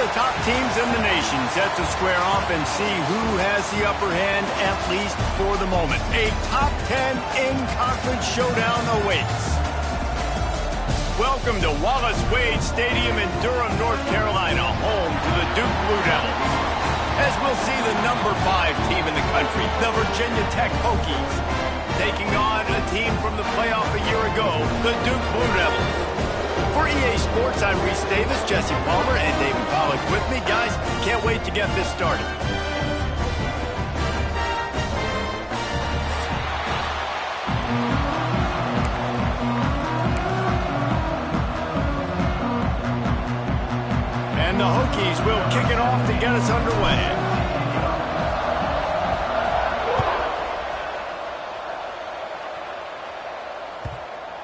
the top teams in the nation set to square off and see who has the upper hand, at least for the moment. A top 10 in-conference showdown awaits. Welcome to Wallace Wade Stadium in Durham, North Carolina, home to the Duke Blue Devils. As we'll see the number 5 team in the country, the Virginia Tech Hokies, taking on a team from the playoff a year ago, the Duke Blue Devils. For EA Sports, I'm Reese Davis, Jesse Palmer, and David Pollack with me. Guys, can't wait to get this started. And the Hokies will kick it off to get us underway.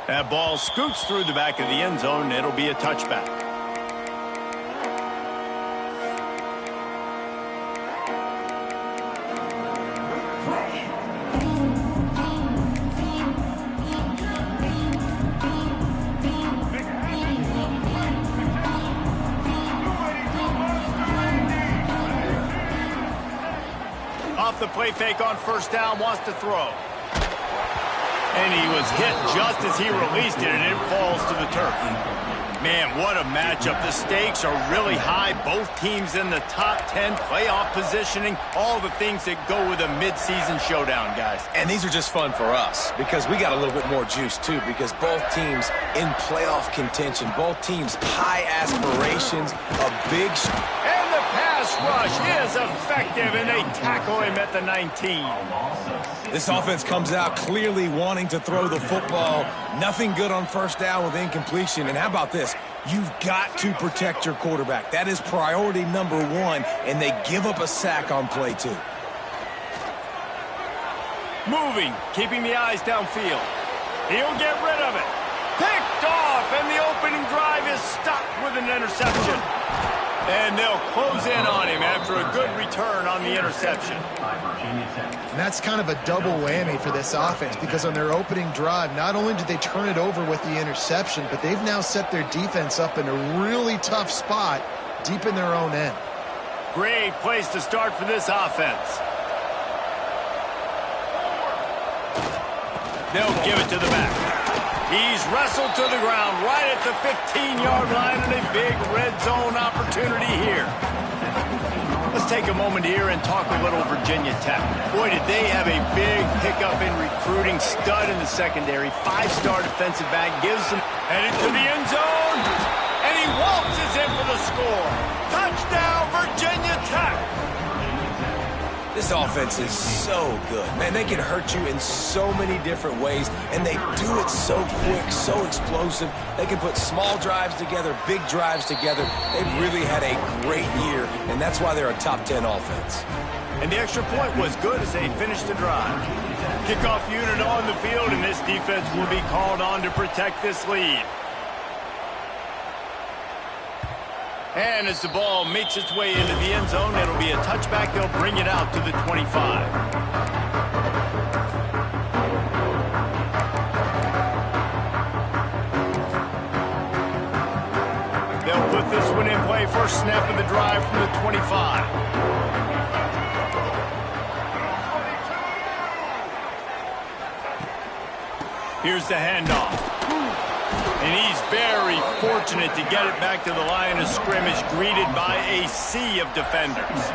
That ball scoots through the back of the end zone. It'll be a touchback. Off the play fake on first down, wants to throw. And he was hit just as he released it, and it falls to the turf. Man, what a matchup. The stakes are really high. Both teams in the top 10 playoff positioning. All the things that go with a midseason showdown, guys. And these are just fun for us because we got a little bit more juice, too, because both teams in playoff contention, both teams high aspirations, a big... And the pass rush is effective, and they tackle him at the 19. This offense comes out clearly wanting to throw the football. Nothing good on first down with incompletion. And how about this? You've got to protect your quarterback. That is priority number 1, and they give up a sack on play 2. Moving, keeping the eyes downfield. He'll get rid of it. Picked off, and the opening drive is stopped with an interception. And they'll close in on him after a good return on the interception. And that's kind of a double whammy for this offense because on their opening drive, not only did they turn it over with the interception, but they've now set their defense up in a really tough spot deep in their own end. Great place to start for this offense. They'll give it to the back. He's wrestled to the ground right at the 15-yard line, and a big red zone opportunity here. Let's take a moment here and talk a little Virginia Tech. Boy, did they have a big pickup in recruiting. Stud in the secondary. 5-star defensive back gives them headed to the end zone, and he waltzes in for the score. Touchdown, Virginia Tech. This offense is so good. Man, they can hurt you in so many different ways, and they do it so quick, so explosive. They can put small drives together, big drives together. They've really had a great year, and that's why they're a top 10 offense. And the extra point was good as they finished the drive. Kickoff unit on the field, and this defense will be called on to protect this lead. And as the ball makes its way into the end zone, it'll be a touchback. They'll bring it out to the 25. They'll put this one in play. First snap of the drive from the 25. Here's the handoff. And he's very fortunate to get it back to the line of scrimmage, greeted by a sea of defenders.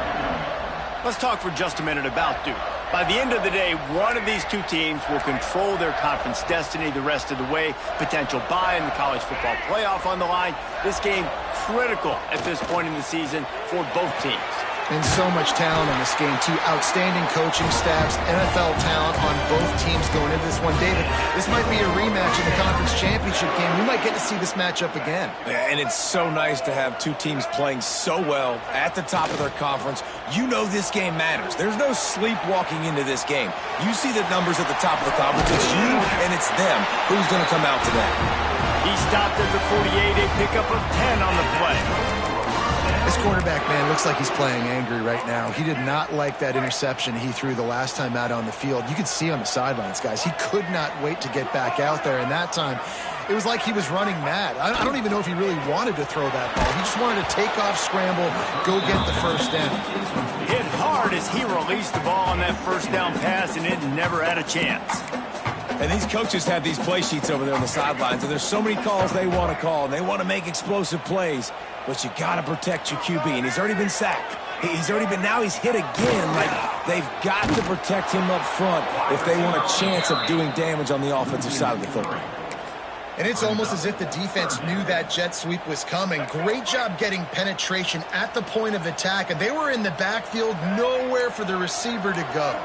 Let's talk for just a minute about Duke. By the end of the day, one of these two teams will control their conference destiny the rest of the way. Potential bye in the college football playoff on the line. This game critical at this point in the season for both teams. And so much talent in this game, too. Outstanding coaching staffs, NFL talent on both teams going into this one. David, this might be a rematch in the conference championship game. We might get to see this matchup again. Yeah, and it's so nice to have two teams playing so well at the top of their conference. You know this game matters. There's no sleepwalking into this game. You see the numbers at the top of the conference. It's you and it's them. Who's going to come out today? He stopped at the 48, a pickup of 10 on the play. This quarterback, man, looks like he's playing angry right now. He did not like that interception he threw the last time out on the field. You could see on the sidelines, guys. He could not wait to get back out there, and that time it was like he was running mad. I don't even know if he really wanted to throw that ball. He just wanted to take off, scramble, go get the first down. Hit hard as he released the ball on that first down pass, and it never had a chance. And these coaches have these play sheets over there on the sidelines, and there's so many calls they want to call, and they want to make explosive plays, but you got to protect your QB, and he's already been sacked. Now he's hit again. Like, they've got to protect him up front if they want a chance of doing damage on the offensive side of the football. And it's almost as if the defense knew that jet sweep was coming. Great job getting penetration at the point of attack, and they were in the backfield, nowhere for the receiver to go.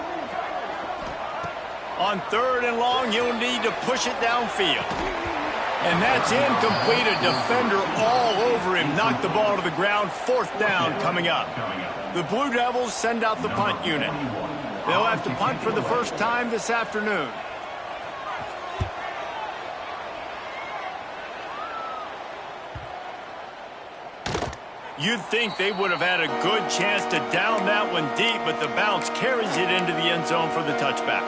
On 3rd and long, you'll need to push it downfield. And that's incomplete. A defender all over him. Knocked the ball to the ground. 4th down coming up. The Blue Devils send out the punt unit. They'll have to punt for the first time this afternoon. You'd think they would have had a good chance to down that one deep, but the bounce carries it into the end zone for the touchback.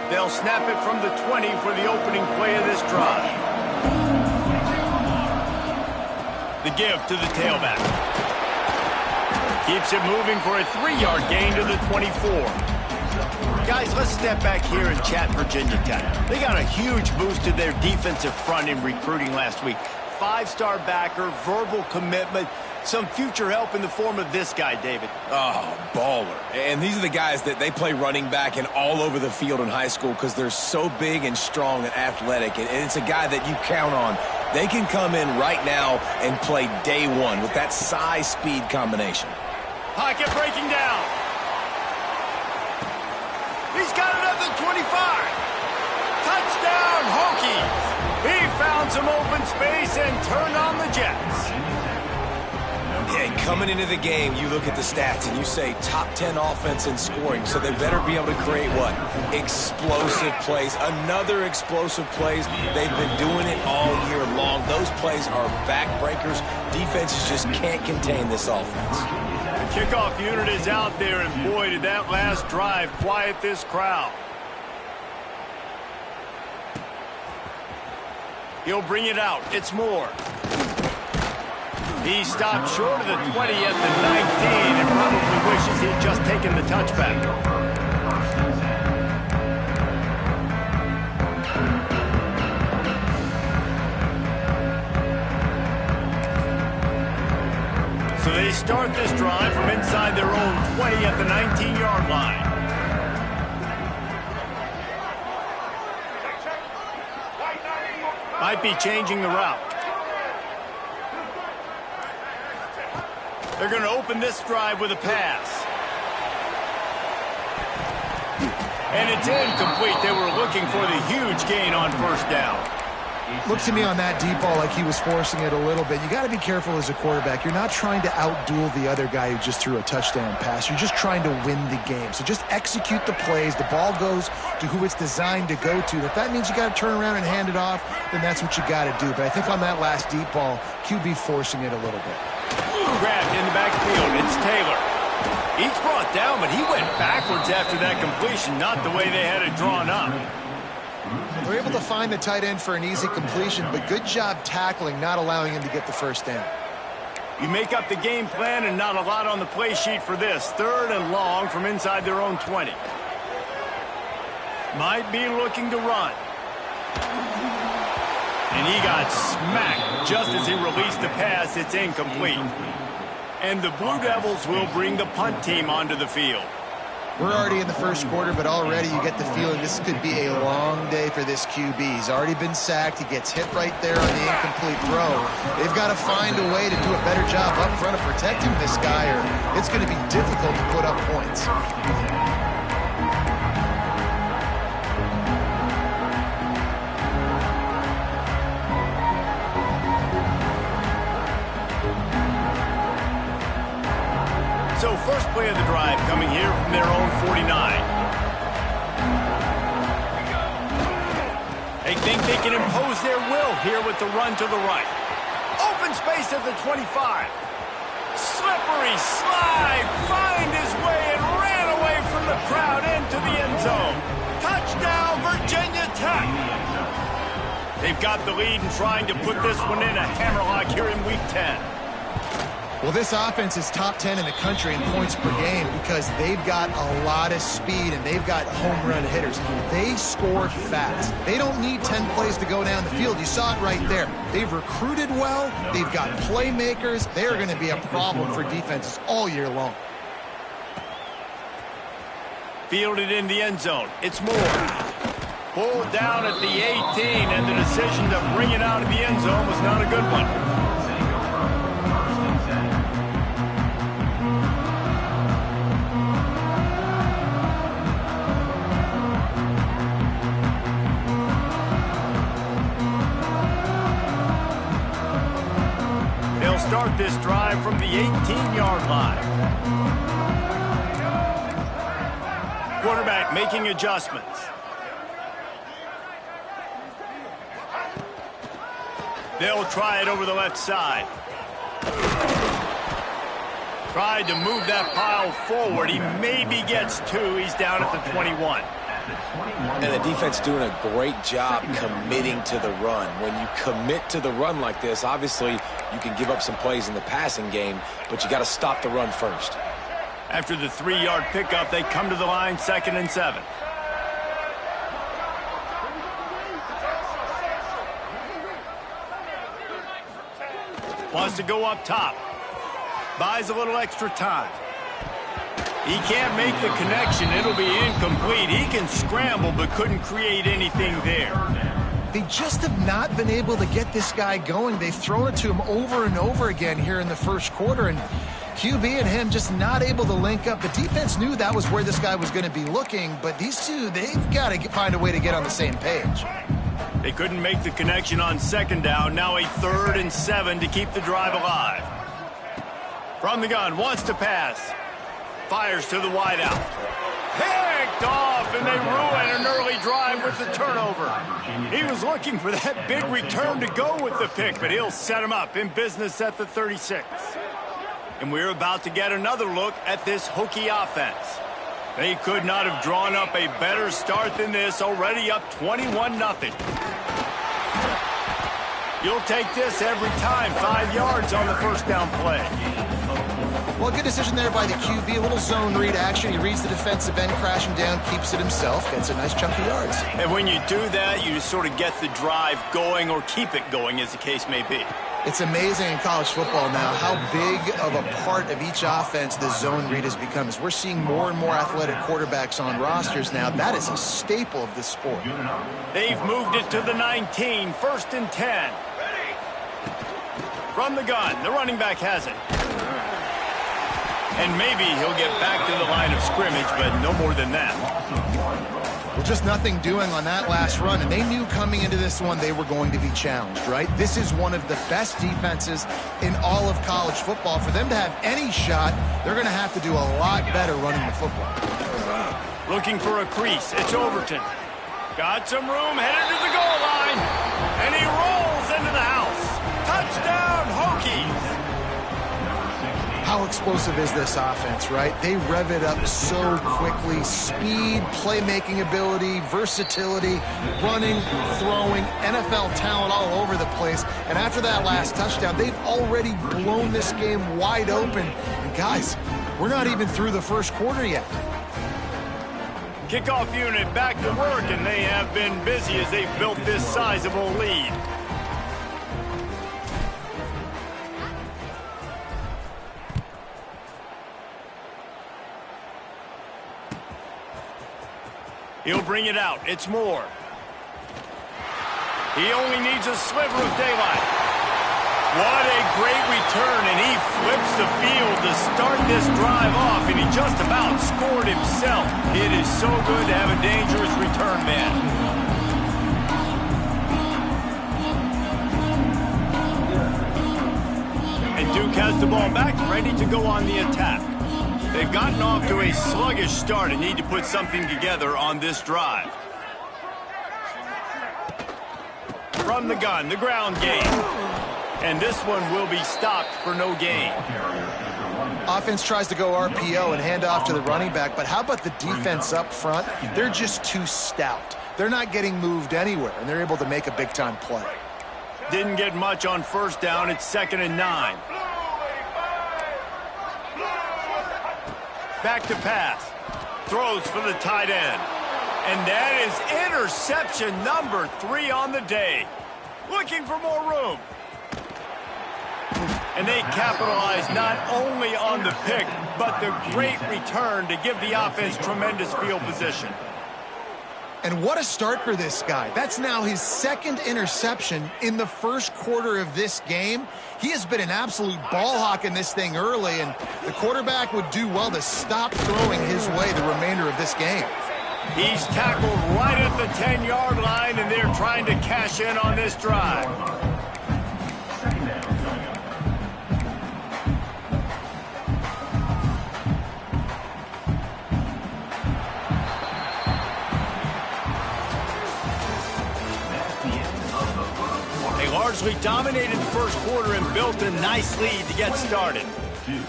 They'll snap it from the 20 for the opening play of this drive. The give to the tailback. Keeps it moving for a 3-yard gain to the 24. Guys, let's step back here and chat Virginia Tech. They got a huge boost to their defensive front in recruiting last week. 5-star backer, verbal commitment, some future help in the form of this guy, David. Oh, baller. And these are the guys that they play running back and all over the field in high school because they're so big and strong and athletic. And it's a guy that you count on. They can come in right now and play day one with that size-speed combination. Pocket breaking down. He's got it at the 25. Touchdown, Hokies. He found some open space and turned on the Jets. Yeah, coming into the game, you look at the stats and you say top 10 offense in scoring, so they better be able to create what? Explosive plays. Another explosive plays. They've been doing it all year long. Those plays are backbreakers. Defenses just can't contain this offense. The kickoff unit is out there, and boy, did that last drive quiet this crowd. He'll bring it out. It's Moore. He stopped short of the 20 at the 19 and probably wishes he'd just taken the touchback. So they start this drive from inside their own 20 at the 19-yard line. Might be changing the route. They're going to open this drive with a pass. And it's incomplete. They were looking for the huge gain on 1st down. Look to me on that deep ball like he was forcing it a little bit. You got to be careful as a quarterback. You're not trying to outduel the other guy who just threw a touchdown pass. You're just trying to win the game. So just execute the plays. The ball goes to who it's designed to go to. If that means you got to turn around and hand it off, then that's what you got to do. But I think on that last deep ball, QB forcing it a little bit. Grabbed in the backfield. It's Taylor. He's brought down, but he went backwards after that completion, not the way they had it drawn up. They're able to find the tight end for an easy completion, but good job tackling, not allowing him to get the first down. You make up the game plan and not a lot on the play sheet for this. 3rd and long from inside their own 20. Might be looking to run. And he got smacked just as he released the pass. It's incomplete. And the Blue Devils will bring the punt team onto the field. We're already in the first quarter, but already you get the feeling this could be a long day for this QB. He's already been sacked. He gets hit right there on the incomplete throw. They've got to find a way to do a better job up front of protecting this guy, or it's going to be difficult to put up points. So first play of the drive coming here from their own 49. They think they can impose their will here with the run to the right. Open space at the 25. slippery slide, find his way and ran away from the crowd into the end zone. Touchdown, Virginia Tech. They've got the lead and trying to put this one in a hammerlock here in Week 10. Well, this offense is top 10 in the country in points per game because they've got a lot of speed and they've got home run hitters. They score fast. They don't need 10 plays to go down the field. You saw it right there. They've recruited well. They've got playmakers. They're going to be a problem for defenses all year long. Fielded in the end zone. It's Moore. Pulled down at the 18, and the decision to bring it out of the end zone was not a good one. They'll start this drive from the 18-yard line. Quarterback making adjustments. They'll try it over the left side. Tried to move that pile forward. He maybe gets two. He's down at the 21. And the defense doing a great job committing to the run. When you commit to the run like this, obviously you can give up some plays in the passing game, but you got to stop the run first. After the 3-yard pickup, they come to the line, 2nd and 7. Wants to go up top. Buys a little extra time. He can't make the connection. It'll be incomplete. He can scramble but couldn't create anything there. They just have not been able to get this guy going. They've thrown it to him over and over again here in the first quarter, and QB and him just not able to link up. The defense knew that was where this guy was going to be looking, but these two, they've got to find a way to get on the same page. They couldn't make the connection on 2nd down. Now a 3rd and 7 to keep the drive alive. From the gun, wants to pass. Fires to the wideout. Picked off, and they ruin an early drive with the turnover. He was looking for that big return to go with the pick, but he'll set him up in business at the 36. And we're about to get another look at this Hokie offense. They could not have drawn up a better start than this, already up 21-0. You'll take this every time, 5 yards on the first down play. Well, good decision there by the QB. A little zone read action. He reads the defensive end crashing down, keeps it himself, gets a nice chunk of yards. And when you do that, you sort of get the drive going or keep it going, as the case may be. It's amazing in college football now how big of a part of each offense the zone read has become. As we're seeing more and more athletic quarterbacks on rosters now, that is a staple of this sport. They've moved it to the 19, 1st and 10. From the gun, the running back has it. And maybe he'll get back to the line of scrimmage, but no more than that. Well, just nothing doing on that last run, and they knew coming into this one they were going to be challenged, right? This is one of the best defenses in all of college football. For them to have any shot, they're going to have to do a lot better running the football. Looking for a crease. It's Overton. Got some room, headed to the goal line, and he rolls into the house. Touchdown, Hokies! How explosive is this offense, right? They rev it up so quickly. Speed, playmaking ability, versatility, running, throwing, NFL talent all over the place. And after that last touchdown, they've already blown this game wide open. And guys, we're not even through the first quarter yet. Kickoff unit back to work, and they have been busy as they've built this sizable lead. He'll bring it out. It's Moore. He only needs a sliver of daylight. What a great return, and he flips the field to start this drive off, and he just about scored himself. It is so good to have a dangerous return man. And Duke has the ball back, ready to go on the attack. They've gotten off to a sluggish start and need to put something together on this drive. From the gun, the ground game. And this one will be stopped for no gain. Offense tries to go RPO and hand off to the running back, but how about the defense up front? They're just too stout. They're not getting moved anywhere, and they're able to make a big-time play. Didn't get much on first down. It's 2nd and 9. Back to pass. Throws for the tight end. And that is interception number 3 on the day. Looking for more room. And they capitalize not only on the pick, but the great return to give the offense tremendous field position. And what a start for this guy. That's now his 2nd interception in the first quarter of this game. He has been an absolute ball hawk in this thing early, and the quarterback would do well to stop throwing his way the remainder of this game. He's tackled right at the 10-yard line, and they're trying to cash in on this drive. They largely dominated the first quarter and built a nice lead to get started. 2-0.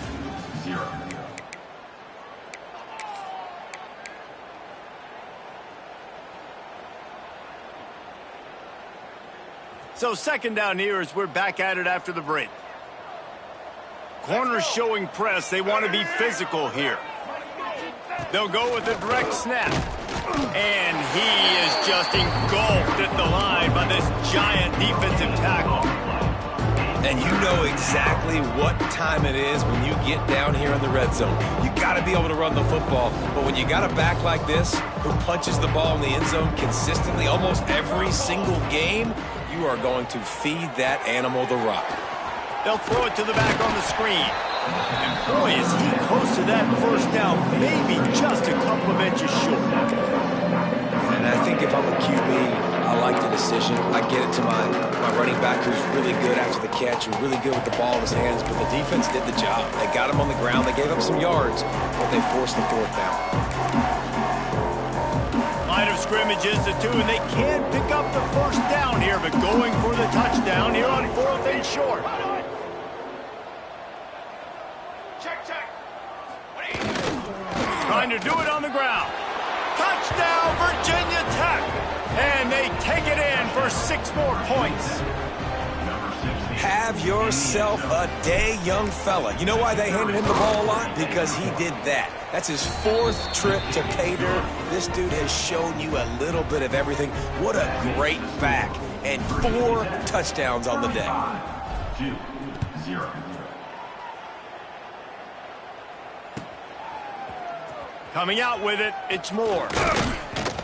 So 2nd down here as we're back at it after the break. Corners showing press. They want to be physical here. They'll go with a direct snap. And he is just engulfed at the line by this giant defensive tackle. And you know exactly what time it is when you get down here in the red zone. You got to be able to run the football. But when you got a back like this who punches the ball in the end zone consistently almost every single game, you are going to feed that animal the rock. They'll throw it to the back on the screen. And boy, is he close to that first down, maybe just a couple of inches short. And I think if I'm a QB, I like the decision. I get it to my running back who's really good after the catch, who's really good with the ball in his hands, but the defense did the job. They got him on the ground. They gave up some yards, but they forced the 4th down. Line of scrimmage is the 2, and they can pick up the first down here, but going for the touchdown here on 4th and short. Trying to do it on the ground. Touchdown, Virginia Tech. And they take it in for 6 more points. Have yourself a day, young fella. You know why they handed him the ball a lot? Because he did that. That's his 4th trip to pay dirt. This dude has shown you a little bit of everything. What a great back. And 4 touchdowns on the day. 2-0. Coming out with it, it's Moore.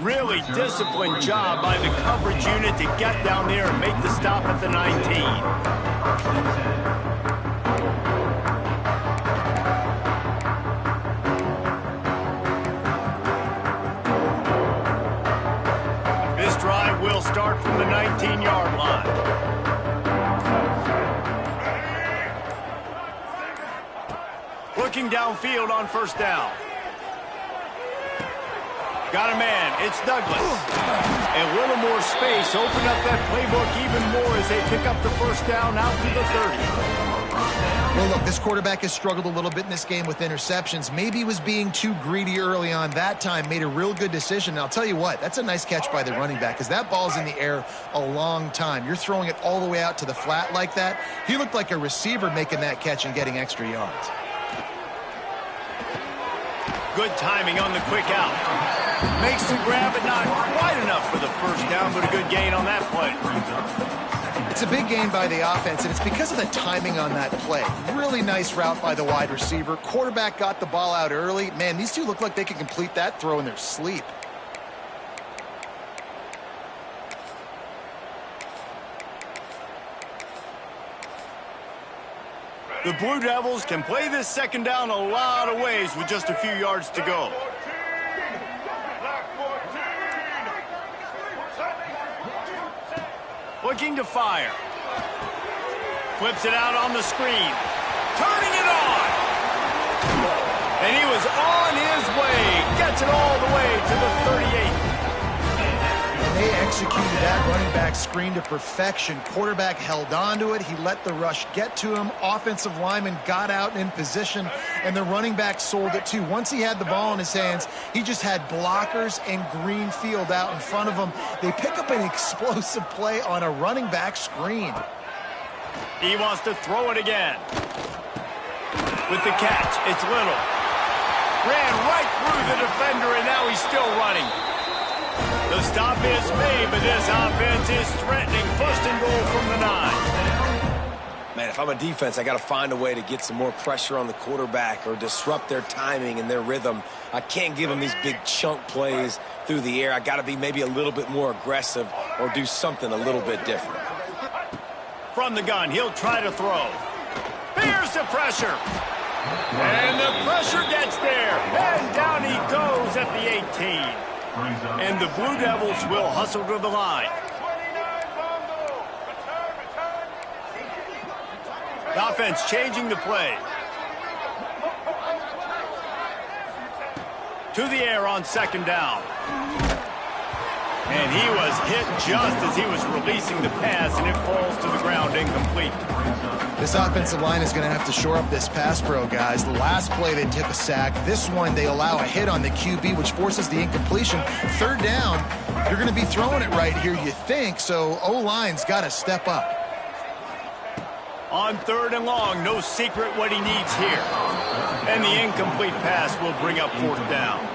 Really disciplined job by the coverage unit to get down there and make the stop at the 19. This drive will start from the 19-yard line. Looking downfield on first down. Got a man. It's Douglas. And a little more space. Open up that playbook even more as they pick up the first down out to the 30. Well, look, this quarterback has struggled a little bit in this game with interceptions. Maybe he was being too greedy early on that time. Made a real good decision. And I'll tell you what, that's a nice catch by the running back because that ball's in the air a long time. You're throwing it all the way out to the flat like that. He looked like a receiver making that catch and getting extra yards. Good timing on the quick out. Makes the grab, but not quite enough for the first down, but a good gain on that play. It's a big gain by the offense, and it's because of the timing on that play. Really nice route by the wide receiver. Quarterback got the ball out early. Man, these two look like they can complete that throw in their sleep. The Blue Devils can play this second down a lot of ways with just a few yards to go. Looking to fire. Flips it out on the screen. Turning it on. And he was on his way. Gets it all the way to the 38. they executed that running back screen to perfection. Quarterback held on to it. He let the rush get to him. Offensive lineman got out in position, and the running back sold it too. Once he had the ball in his hands, he just had blockers and green field out in front of him. They pick up an explosive play on a running back screen. He wants to throw it again. With the catch, it's Little. Ran right through the defender, and now he's still running. The stop is made, but this offense is threatening. First and goal from the 9. Man, if I'm a defense, I got to find a way to get some more pressure on the quarterback or disrupt their timing and their rhythm. I can't give them these big chunk plays through the air. I got to be maybe a little bit more aggressive or do something a little bit different. From the gun, he'll try to throw. Here's the pressure. And the pressure gets there. And down he goes at the 18. And the Blue Devils will hustle to the line. The offense changing the play. To the air on second down. And he was hit just as he was releasing the pass, and it falls to the ground incomplete. This offensive line is going to have to shore up this pass pro, guys. The last play they took a sack. This one they allow a hit on the QB, which forces the incompletion. Third down, you're going to be throwing it right here, you think, so O-line's got to step up. On third and long, no secret what he needs here. And the incomplete pass will bring up fourth down.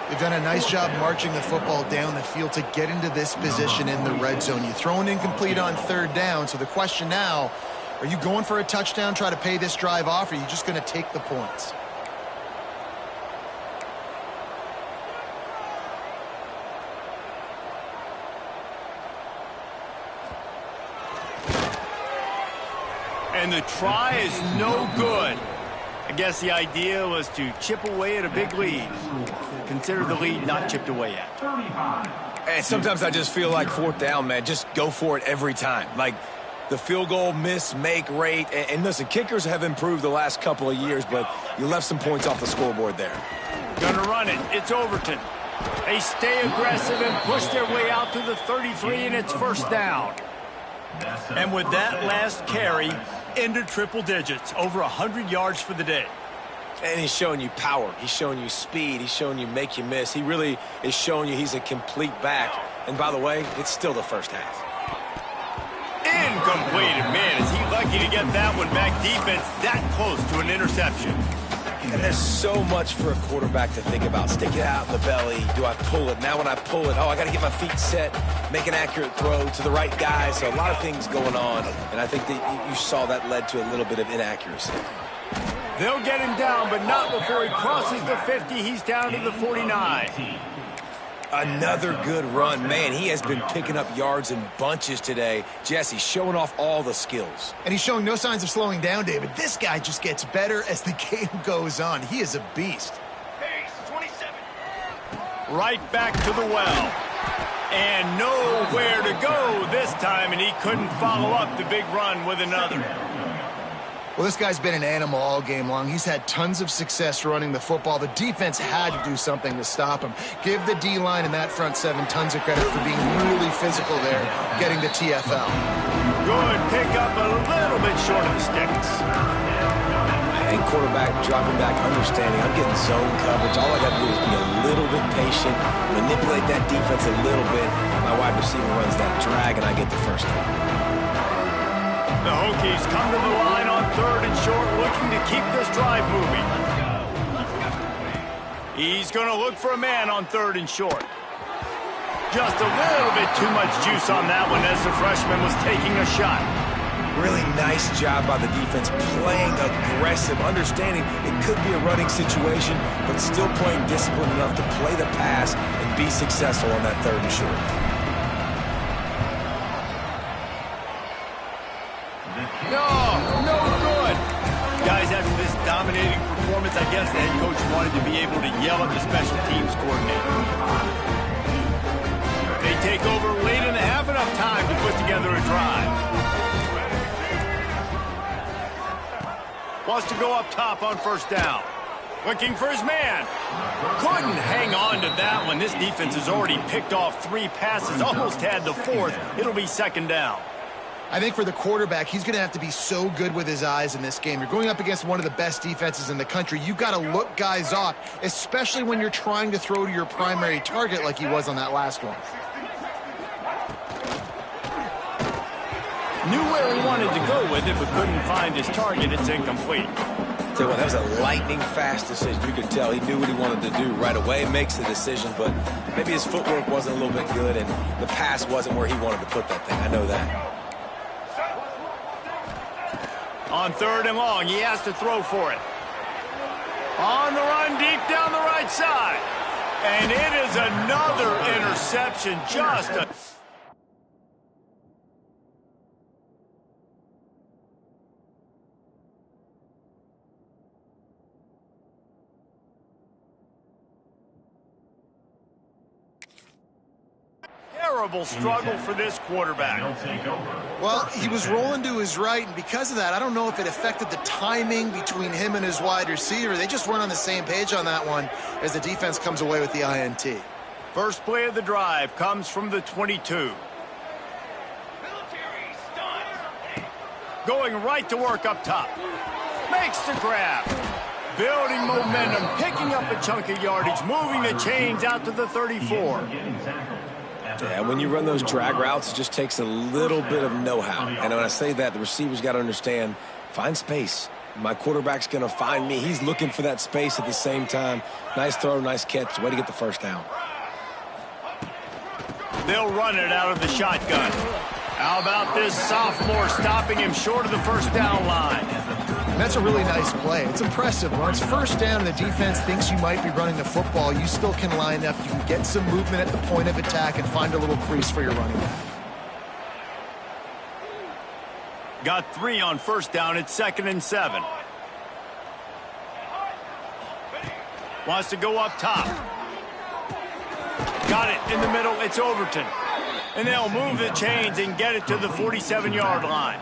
They've done a nice job marching the football down the field to get into this position in the red zone. You throw an incomplete on third down, so the question now, are you going for a touchdown, try to pay this drive off, or are you just going to take the points? And the try is no good. I guess the idea was to chip away at a big lead. Consider the lead not chipped away yet. And sometimes I just feel like fourth down, man, just go for it every time. Like the field goal miss-make rate. And listen, kickers have improved the last couple of years, but you left some points off the scoreboard there. Gonna run it. It's Overton. They stay aggressive and push their way out to the 33, and it's first down. And with that last carry, into triple digits, over 100 yards for the day. And he's showing you power. He's showing you speed. He's showing you make you miss. He really is showing you he's a complete back. And by the way, it's still the first half. Incomplete. Man, is he lucky to get that one back. Defense that close to an interception. And there's so much for a quarterback to think about. Stick it out in the belly. Do I pull it? Now when I pull it, oh, I got to get my feet set, make an accurate throw to the right guy. So a lot of things going on. And I think that you saw that led to a little bit of inaccuracy. They'll get him down, but not before he crosses the 50. He's down to the 49. Another good run. Man, he has been picking up yards in bunches today. Jesse showing off all the skills. And he's showing no signs of slowing down, David. This guy just gets better as the game goes on. He is a beast. Right back to the well. And nowhere to go this time, and he couldn't follow up the big run with another. Well, this guy's been an animal all game long. He's had tons of success running the football. The defense had to do something to stop him. Give the D-line and that front seven tons of credit for being really physical there, getting the TFL. Good pickup, a little bit short of the sticks. And quarterback dropping back, understanding I'm getting zone coverage. All I got to do is be a little bit patient, manipulate that defense a little bit. My wide receiver runs that drag, and I get the first down. The Hokies come to the line on third and short, looking to keep this drive moving. He's going to look for a man on third and short. Just a little bit too much juice on that one as the freshman was taking a shot. Really nice job by the defense, playing aggressive, understanding it could be a running situation, but still playing disciplined enough to play the pass and be successful on that third and short. No good. Guys, after this dominating performance, I guess the head coach wanted to be able to yell at the special teams coordinator. They take over late in the half, enough time to put together a drive. Wants to go up top on first down. Looking for his man. Couldn't hang on to that one. This defense has already picked off 3 passes, almost had the 4th. It'll be 2nd down. I think for the quarterback, he's going to have to be so good with his eyes in this game. You're going up against one of the best defenses in the country. You've got to look guys off, especially when you're trying to throw to your primary target like he was on that last one. Knew where he wanted to go with it, but couldn't find his target. It's incomplete. Tell you what, that was a lightning-fast decision. You could tell he knew what he wanted to do right away. Makes the decision, but maybe his footwork wasn't a little bit good, and the pass wasn't where he wanted to put that thing. I know that. On 3rd and long, he has to throw for it. On the run, deep down the right side. And it is another interception. Just a... terrible struggle for this quarterback. Well, he was rolling to his right, and because of that, I don't know if it affected the timing between him and his wide receiver. They just weren't on the same page on that one as the defense comes away with the INT. First play of the drive comes from the 22. Going right to work up top. Makes the grab. Building momentum, picking up a chunk of yardage, moving the chains out to the 34. Yeah, when you run those drag routes, it just takes a little bit of know-how. And when I say that, the receiver's got to understand, find space. My quarterback's going to find me. He's looking for that space at the same time. Nice throw, nice catch. Way to get the 1st down. They'll run it out of the shotgun. How about this sophomore stopping him short of the 1st down line? That's a really nice play. It's impressive. When it's 1st down and the defense thinks you might be running the football, you still can line up. You can get some movement at the point of attack and find a little crease for your running back. Got 3 on 1st down. It's 2nd and 7. Wants to go up top. Got it in the middle. It's Overton. And they'll move the chains and get it to the 47-yard line.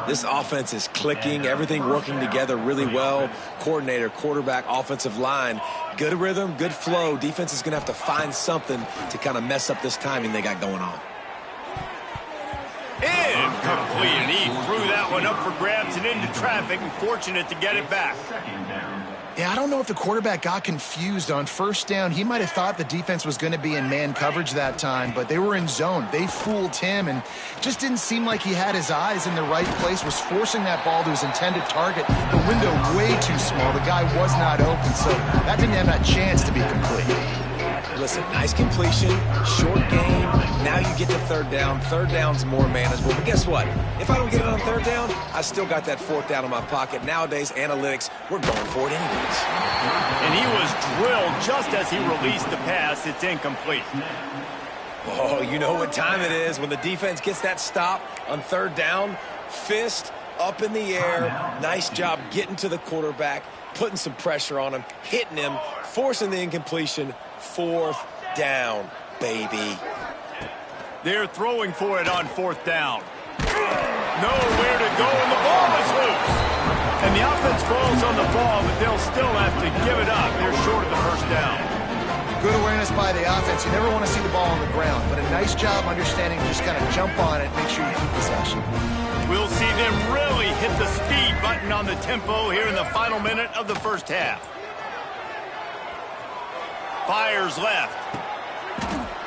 This offense is clicking, everything working together really well. Coordinator, quarterback, offensive line, good rhythm, good flow. Defense is going to have to find something to kind of mess up this timing they got going on. Incomplete, and he threw that one up for grabs and into traffic, and fortunate to get it back. Yeah, I don't know if the quarterback got confused on 1st down. He might have thought the defense was going to be in man coverage that time, but they were in zone. They fooled him, and just didn't seem like he had his eyes in the right place, was forcing that ball to his intended target. The window way too small. The guy was not open, so that didn't have that chance to be complete. Listen, nice completion, short game. Now you get to 3rd down. 3rd down's more manageable. But guess what? If I don't get it on 3rd down, I still got that 4th down in my pocket. Nowadays, analytics, we're going for it anyways. And he was drilled just as he released the pass. It's incomplete. Oh, you know what time it is when the defense gets that stop on 3rd down. Fist up in the air. Nice job getting to the quarterback, putting some pressure on him, hitting him, forcing the incompletion. 4th down, baby. They're throwing for it on 4th down. Nowhere to go, and the ball is loose. And the offense falls on the ball, but they'll still have to give it up. They're short of the 1st down. Good awareness by the offense. You never want to see the ball on the ground, but a nice job understanding to just kind of jump on it, make sure you keep possession. We'll see them really hit the speed button on the tempo here in the final minute of the 1st half. Fires left.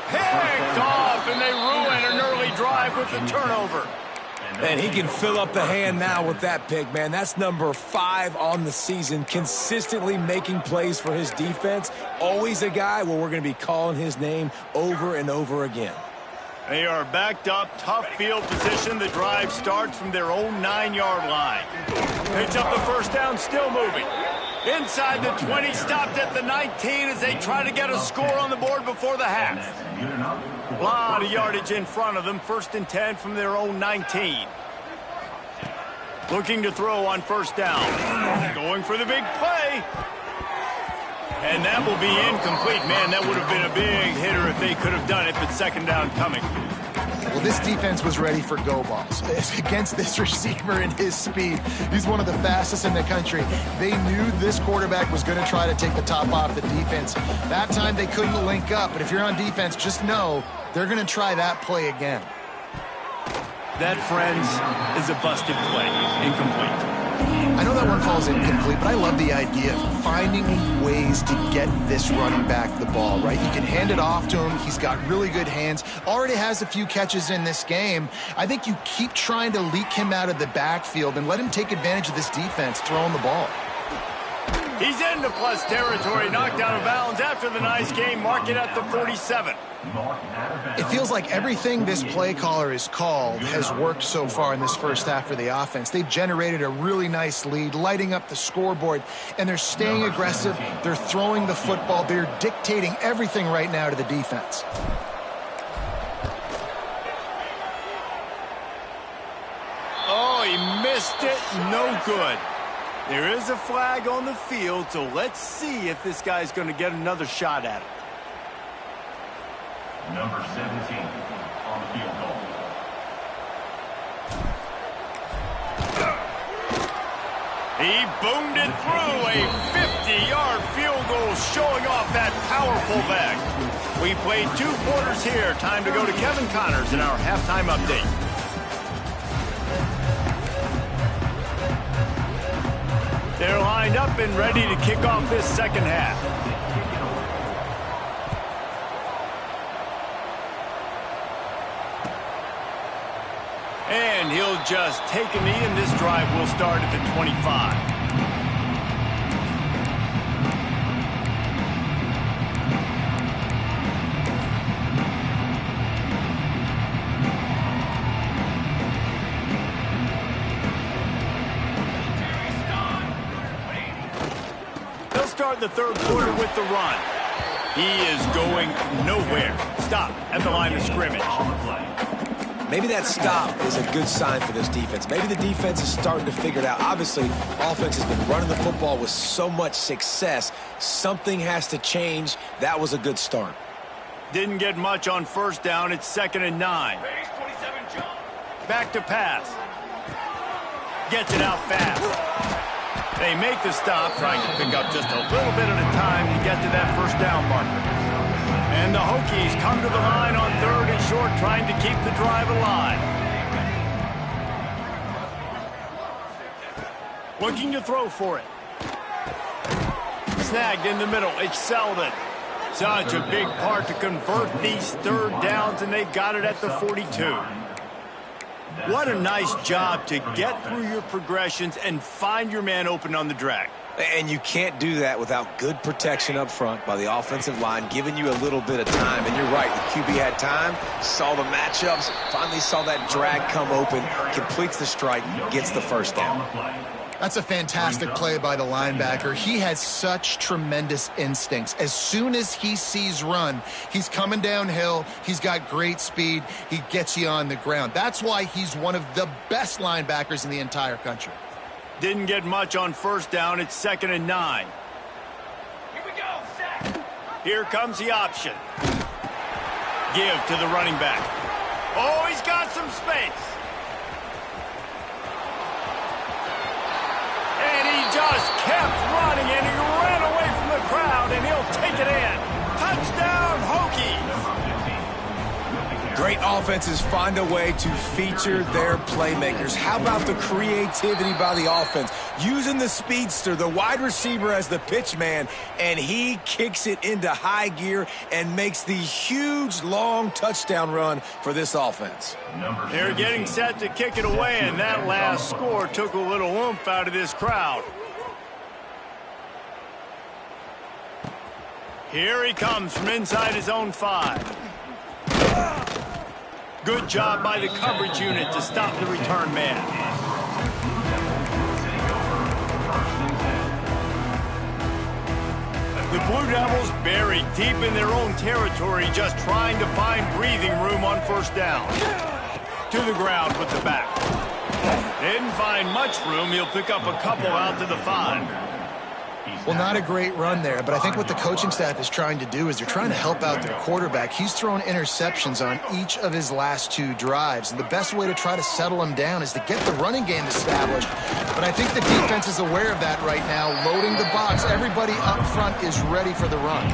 Picked off, and they ruin an early drive with the turnover. And he can fill up the hand now with that pick, man. That's number 5 on the season, consistently making plays for his defense. Always a guy where we're going to be calling his name over and over again. They are backed up, tough field position. The drive starts from their own 9-yard line. Picks up the 1st down, still moving. Inside the 20, stopped at the 19 as they try to get a score on the board before the half. A lot of yardage in front of them. 1st and 10 from their own 19. Looking to throw on 1st down. Going for the big play. And that will be incomplete. Man, that would have been a big hitter if they could have done it, but 2nd down coming. Well, this defense was ready for go balls. Against this receiver and his speed, he's one of the fastest in the country. They knew this quarterback was going to try to take the top off the defense. That time they couldn't link up, but if you're on defense, just know they're going to try that play again. That, friends, is a busted play. Incomplete. I know that one falls incomplete, but I love the idea of finding ways to get this running back the ball, right? You can hand it off to him. He's got really good hands. Already has a few catches in this game. I think you keep trying to leak him out of the backfield and let him take advantage of this defense throwing the ball. He's into plus territory, knocked out of bounds after the nice game, mark it at the 47. It feels like everything this play caller has called has worked so far in this first half for the offense. They've generated a really nice lead, lighting up the scoreboard, and they're staying aggressive. They're throwing the football. They're dictating everything right now to the defense. Oh, he missed it. No good. There is a flag on the field, so let's see if this guy's going to get another shot at it. Number 17 on the field goal. He boomed it through a 50-yard field goal, showing off that powerful back. We played 2 quarters here. Time to go to Kevin Connors in our halftime update. They're lined up and ready to kick off this second half. And he'll just take a knee, and this drive will start at the 25. They'll start the third quarter with the run. He is going nowhere. Stop at the line of scrimmage. Maybe that stop is a good sign for this defense. Maybe the defense is starting to figure it out. Obviously, offense has been running the football with so much success. Something has to change. That was a good start. Didn't get much on first down. It's 2nd and 9. Back to pass. Gets it out fast. They make the stop, trying to pick up just a little bit at a time to get to that first down marker. And the Hokies come to the line on 3rd and short, trying to keep the drive alive. Looking to throw for it. Snagged in the middle. It's Selden. Such a big part to convert these 3rd downs, and they've got it at the 42. What a nice job to get through your progressions and find your man open on the drag. And you can't do that without good protection up front by the offensive line, giving you a little bit of time. And you're right, the QB had time, saw the matchups, finally saw that drag come open, completes the strike, gets the first down. That's a fantastic play by the linebacker. He has such tremendous instincts. As soon as he sees run, he's coming downhill. He's got great speed. He gets you on the ground. That's why he's one of the best linebackers in the entire country. Didn't get much on first down. It's 2nd and 9. Here we go, Zach. Here comes the option. Give to the running back. Oh, he's got some space. And he just kept running, and he ran away from the crowd, and he'll take it in. Touchdown, Hokies. Great offenses find a way to feature their playmakers. How about the creativity by the offense? Using the speedster, the wide receiver as the pitch man, and he kicks it into high gear and makes the huge, long touchdown run for this offense. They're getting set to kick it away, and that last score took a little oomph out of this crowd. Here he comes from inside his own 5. Good job by the coverage unit to stop the return man. The Blue Devils buried deep in their own territory, just trying to find breathing room on first down. To the ground with the back. Didn't find much room. He'll pick up a couple out to the 5. Well, not a great run there, but I think what the coaching staff is trying to do is they're trying to help out their quarterback. He's thrown interceptions on each of his last 2 drives, and the best way to try to settle him down is to get the running game established. But I think the defense is aware of that right now, loading the box. Everybody up front is ready for the run.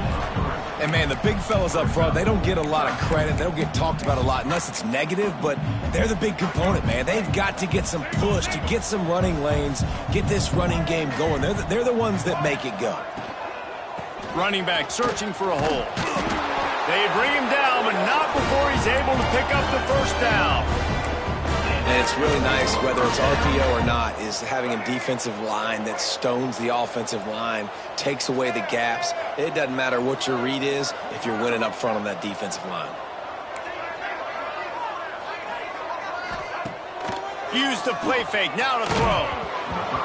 And, man, the big fellas up front, they don't get a lot of credit. They don't get talked about a lot unless it's negative, but they're the big component, man. They've got to get some push, to get some running lanes, get this running game going. They're the ones that make it go. Running back searching for a hole. They bring him down, but not before he's able to pick up the first down. And it's really nice, whether it's RPO or not, is having a defensive line that stones the offensive line, takes away the gaps. It doesn't matter what your read is if you're winning up front on that defensive line. Used the play fake, now to throw.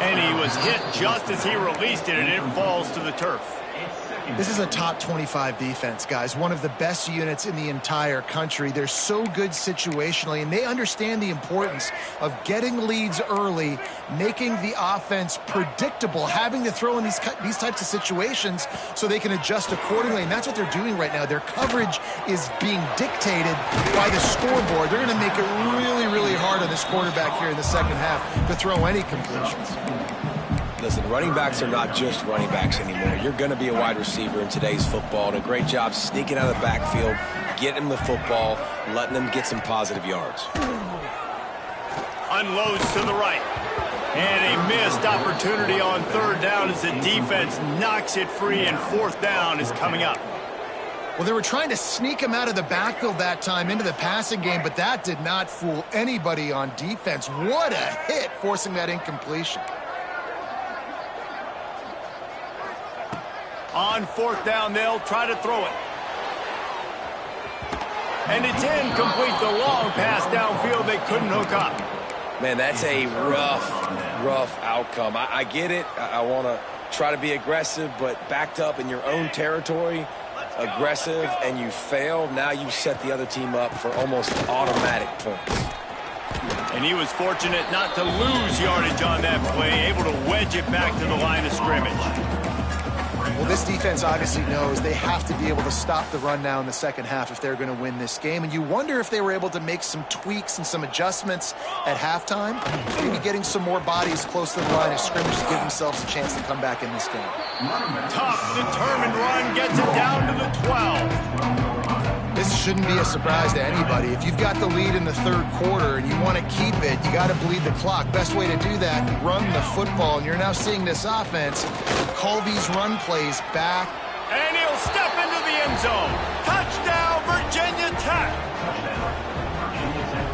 And he was hit just as he released it, and it falls to the turf. This is a top 25 defense, guys. One of the best units in the entire country. They're so good situationally, and they understand the importance of getting leads early, making the offense predictable, having to throw in these types of situations so they can adjust accordingly, and that's what they're doing right now. Their coverage is being dictated by the scoreboard. They're going to make it really, really hard on this quarterback here in the second half to throw any completions. Listen, running backs are not just running backs anymore. You're going to be a wide receiver in today's football. And a great job sneaking out of the backfield, getting them the football, letting them get some positive yards. Unloads to the right. And a missed opportunity on third down as the defense knocks it free, and fourth down is coming up. Well, they were trying to sneak him out of the backfield that time into the passing game, but that did not fool anybody on defense. What a hit, forcing that incompletion. On fourth down, they'll try to throw it. And it's incomplete. The long pass downfield, they couldn't hook up. Man, that's a rough outcome. I get it. I want to try to be aggressive, but backed up in your own territory, aggressive, and you fail. Now you set the other team up for almost automatic points. And he was fortunate not to lose yardage on that play, able to wedge it back to the line of scrimmage. Well, this defense obviously knows they have to be able to stop the run now in the second half if they're going to win this game. And you wonder if they were able to make some tweaks and some adjustments at halftime, maybe getting some more bodies close to the line of scrimmage to give themselves a chance to come back in this game. Tough, determined run, gets it down to the 12. This shouldn't be a surprise to anybody. If you've got the lead in the third quarter and you want to keep it, you got to bleed the clock. Best way to do that, run the football. And you're now seeing this offense call these run plays back. And he'll step into the end zone. Touchdown, Virginia Tech.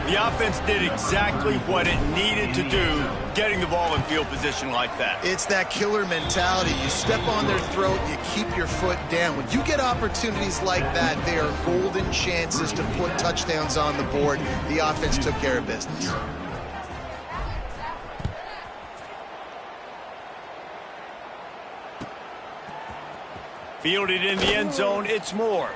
The offense did exactly what it needed to do, getting the ball in field position like that. It's that killer mentality. You step on their throat, you keep your foot down. When you get opportunities like that, they are golden chances to put touchdowns on the board. The offense took care of business. Fielded in the end zone, it's more.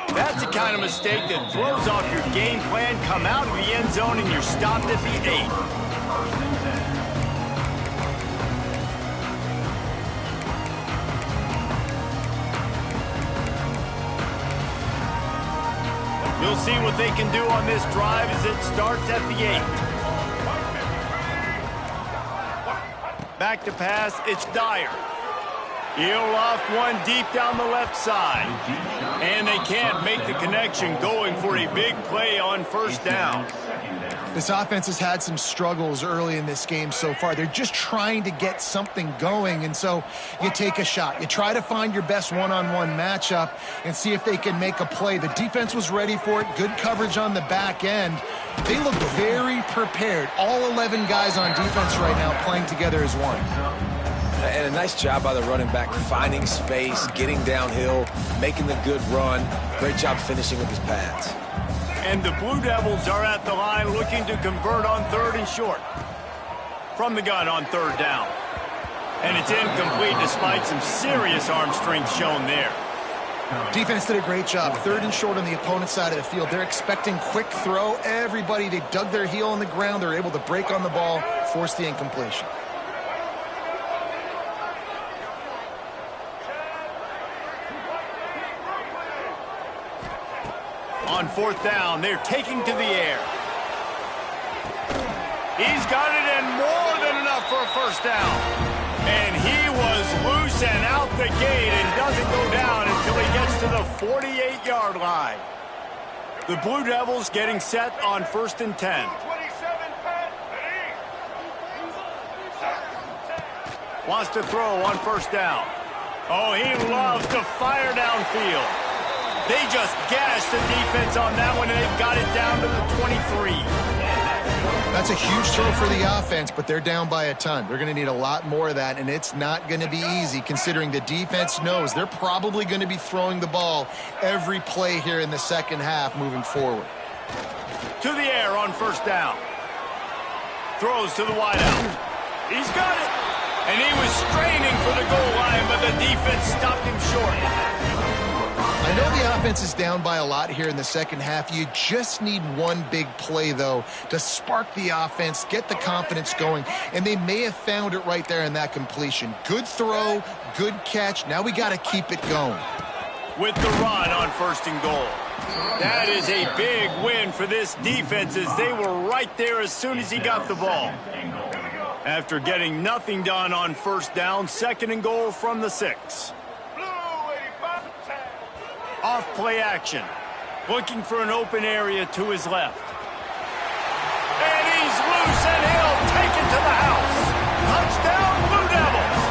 That's the kind of mistake that throws off your game plan. Come out of the end zone and you're stopped at the 8. You'll see what they can do on this drive as it starts at the 8. Back to pass, it's Dyer. He'll loft one deep down the left side. And they can't make the connection, going for a big play on first down. This offense has had some struggles early in this game so far. They're just trying to get something going, and so you take a shot. You try to find your best one-on-one matchup and see if they can make a play. The defense was ready for it. Good coverage on the back end. They look very prepared. All 11 guys on defense right now playing together as one. And a nice job by the running back, finding space, getting downhill, making the good run. Great job finishing with his pads. And the Blue Devils are at the line looking to convert on third and short. From the gun on third down. And it's incomplete despite some serious arm strength shown there. Defense did a great job. Third and short on the opponent's side of the field. They're expecting quick throw. Everybody, they dug their heel on the ground. They're able to break on the ball, force the incompletion. On fourth down, they're taking to the air. He's got it in more than enough for a first down. And he was loose and out the gate and doesn't go down until he gets to the 48-yard line. The Blue Devils getting set on 1st and 10. Wants to throw on first down. Oh, he loves to fire downfield. They just gashed the defense on that one, and they've got it down to the 23. That's a huge throw for the offense, but they're down by a ton. They're going to need a lot more of that, and it's not going to be easy considering the defense knows they're probably going to be throwing the ball every play here in the second half moving forward. To the air on first down. Throws to the wideout. He's got it. And he was straining for the goal line, but the defense stopped him short. I know the offense is down by a lot here in the second half. You just need one big play, though, to spark the offense, get the confidence going, and they may have found it right there in that completion. Good throw, good catch. Now we got to keep it going. With the run on 1st and goal. That is a big win for this defense as they were right there as soon as he got the ball. After getting nothing done on first down, 2nd and goal from the 6. Off play action. Looking for an open area to his left. And he's loose and he'll take it to the house. Touchdown, Blue Devils.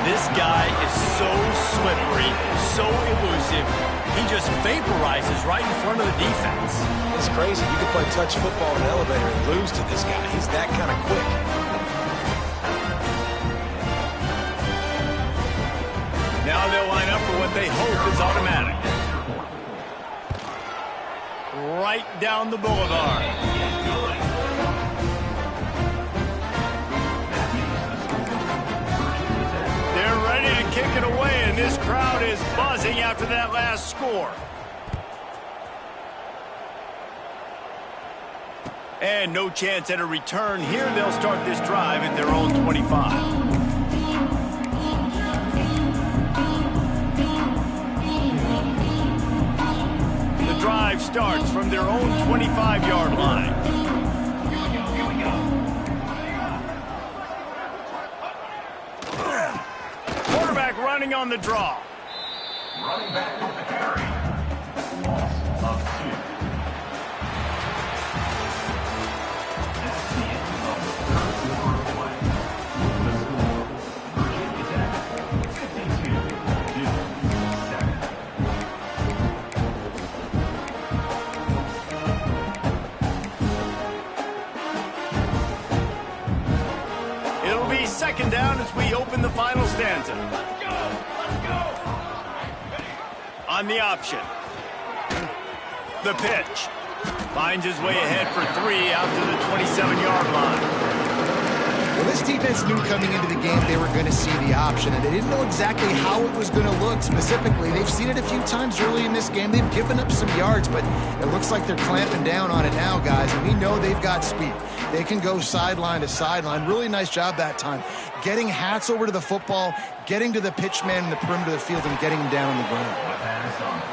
This guy is so slippery, so elusive. He just vaporizes right in front of the defense. It's crazy. You can play touch football in an elevator and lose to this guy. He's that kind of quick. Now they'll line up for what they hope is automatic. Right down the boulevard. They're ready to kick it away, and this crowd is buzzing after that last score. And no chance at a return here. They'll start this drive at their own 25. Drive starts from their own 25-yard line. Quarterback running on the draw. Running back with the carry. Loss of 2. That's the end of the third quarter play. The score, Virginia Tech, 52-7. It'll be 2nd down as we open the final stanza. Let's go! On the option. The pitch. Finds his way ahead for 3 out to the 27-yard line. Well, this defense knew coming into the game they were going to see the option, and they didn't know exactly how it was going to look specifically. They've seen it a few times early in this game. They've given up some yards, but it looks like they're clamping down on it now, guys, and we know they've got speed. They can go sideline to sideline. Really nice job that time. Getting Hats over to the football, getting to the pitch man in the perimeter of the field, and getting him down on the ground.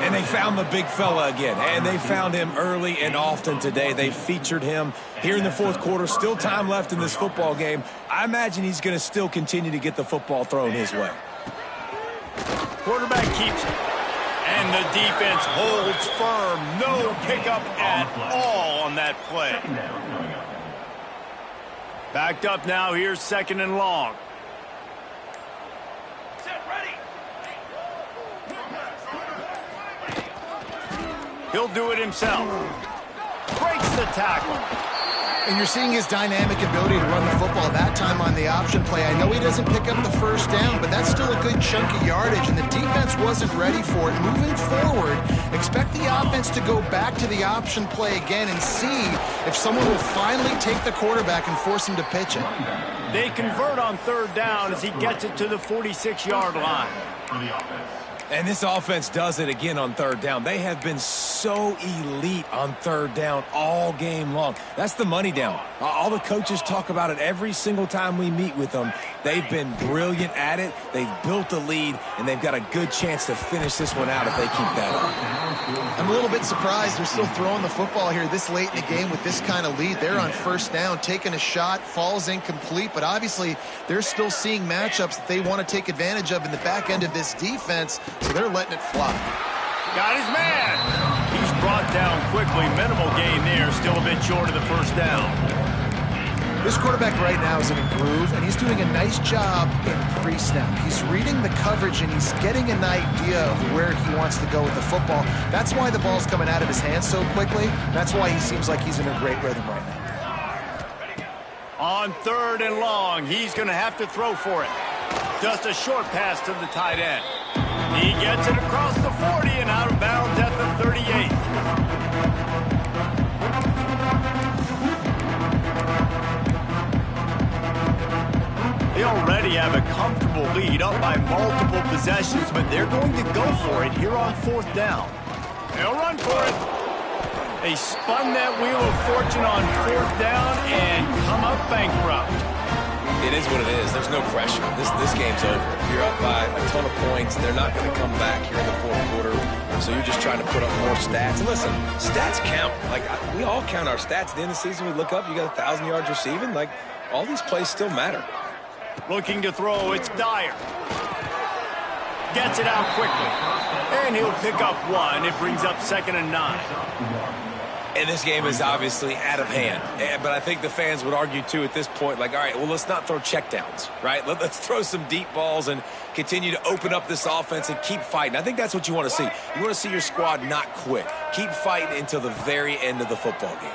And they found the big fella again, and they found him early and often today. They featured him here in the 4th quarter. Still time left in this football game. I imagine he's going to still continue to get the football thrown his way. Quarterback keeps it. And the defense holds firm. No pickup at all on that play. Backed up now. Here's 2nd and long. Set, ready. He'll do it himself. Breaks the tackle. And you're seeing his dynamic ability to run the football that time on the option play. I know he doesn't pick up the first down, but that's still a good chunk of yardage, and the defense wasn't ready for it. Moving forward, expect the offense to go back to the option play again and see if someone will finally take the quarterback and force him to pitch it. They convert on 3rd down as he gets it to the 46-yard line. And this offense does it again on 3rd down. They have been so so elite on third down all game long. That's the money down. All the coaches talk about it every single time we meet with them. They've been brilliant at it. They've built the lead, and they've got a good chance to finish this one out if they keep that up. I'm a little bit surprised they're still throwing the football here this late in the game with this kind of lead. They're on first down, taking a shot, falls incomplete, but obviously they're still seeing matchups that they want to take advantage of in the back end of this defense, so they're letting it fly. Got his man. He's brought down quickly. Minimal gain there, still a bit short of the first down. This quarterback right now is in a groove, and he's doing a nice job in pre-snap. He's reading the coverage, and he's getting an idea of where he wants to go with the football. That's why the ball's coming out of his hands so quickly. That's why he seems like he's in a great rhythm right now. On third and long, he's going to have to throw for it. Just a short pass to the tight end. He gets it across the 40 and out of bounds at the 38. They already have a comfortable lead, up by multiple possessions, but they're going to go for it here on fourth down. They'll run for it. They spun that wheel of fortune on fourth down and come up bankrupt. It is what it is. There's no pressure. This game's over. You're up by a ton of points. They're not going to come back here in the fourth quarter. So you're just trying to put up more stats. And listen, stats count. Like, we all count our stats. At the end of the season, we look up, you got 1,000 yards receiving. Like, all these plays still matter. Looking to throw, it's Dyer. Gets it out quickly. And he'll pick up one. It brings up 2nd and 9. And this game is obviously out of hand. But I think the fans would argue, too, at this point, like, all right, well, let's not throw checkdowns, right? Let's throw some deep balls and continue to open up this offense and keep fighting. I think that's what you want to see. You want to see your squad not quit. Keep fighting until the very end of the football game.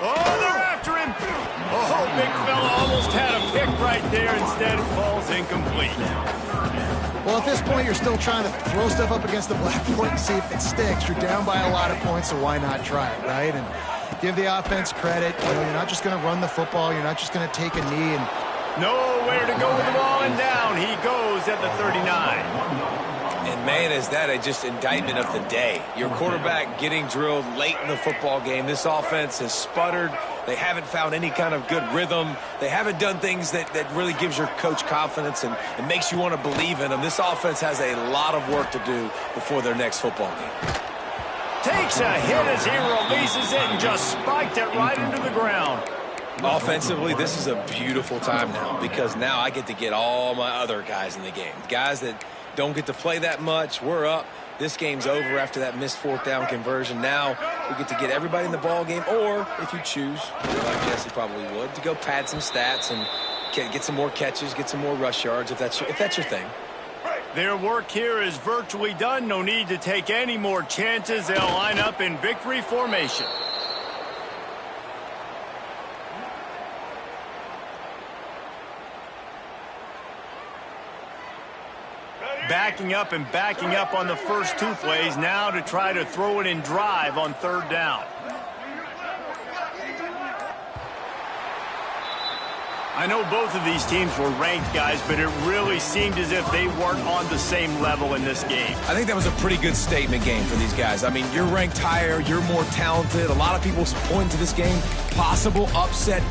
Oh, they're after him. Oh, big fella almost had a pick right there. Instead, it falls incomplete. Well, at this point, you're still trying to throw stuff up against the black point and see if it sticks. You're down by a lot of points, so why not try it, right? And give the offense credit. You know, you're not just going to run the football. You're not just going to take a knee. And nowhere to go with the ball, and down he goes at the 39. And, man, is that a just indictment of the day. Your quarterback getting drilled late in the football game. This offense has sputtered. They haven't found any kind of good rhythm. They haven't done things that really gives your coach confidence and makes you want to believe in them. This offense has a lot of work to do before their next football game. Takes a hit as he releases it and just spiked it right into the ground. Offensively, this is a beautiful time now because now I get to get all my other guys in the game. Guys that don't get to play that much. We're up. This game's over after that missed fourth down conversion. Now we get to get everybody in the ball game, or if you choose, like Jesse probably would, to go pad some stats and get some more catches, get some more rush yards if that's your thing. Their work here is virtually done. No need to take any more chances. They'll line up in victory formation. Backing up and backing up on the first two plays now to try to throw it in drive on third down. I know both of these teams were ranked, guys, but it really seemed as if they weren't on the same level in this game. I think that was a pretty good statement game for these guys. I mean, you're ranked higher, you're more talented. A lot of people point to this game, possible upset,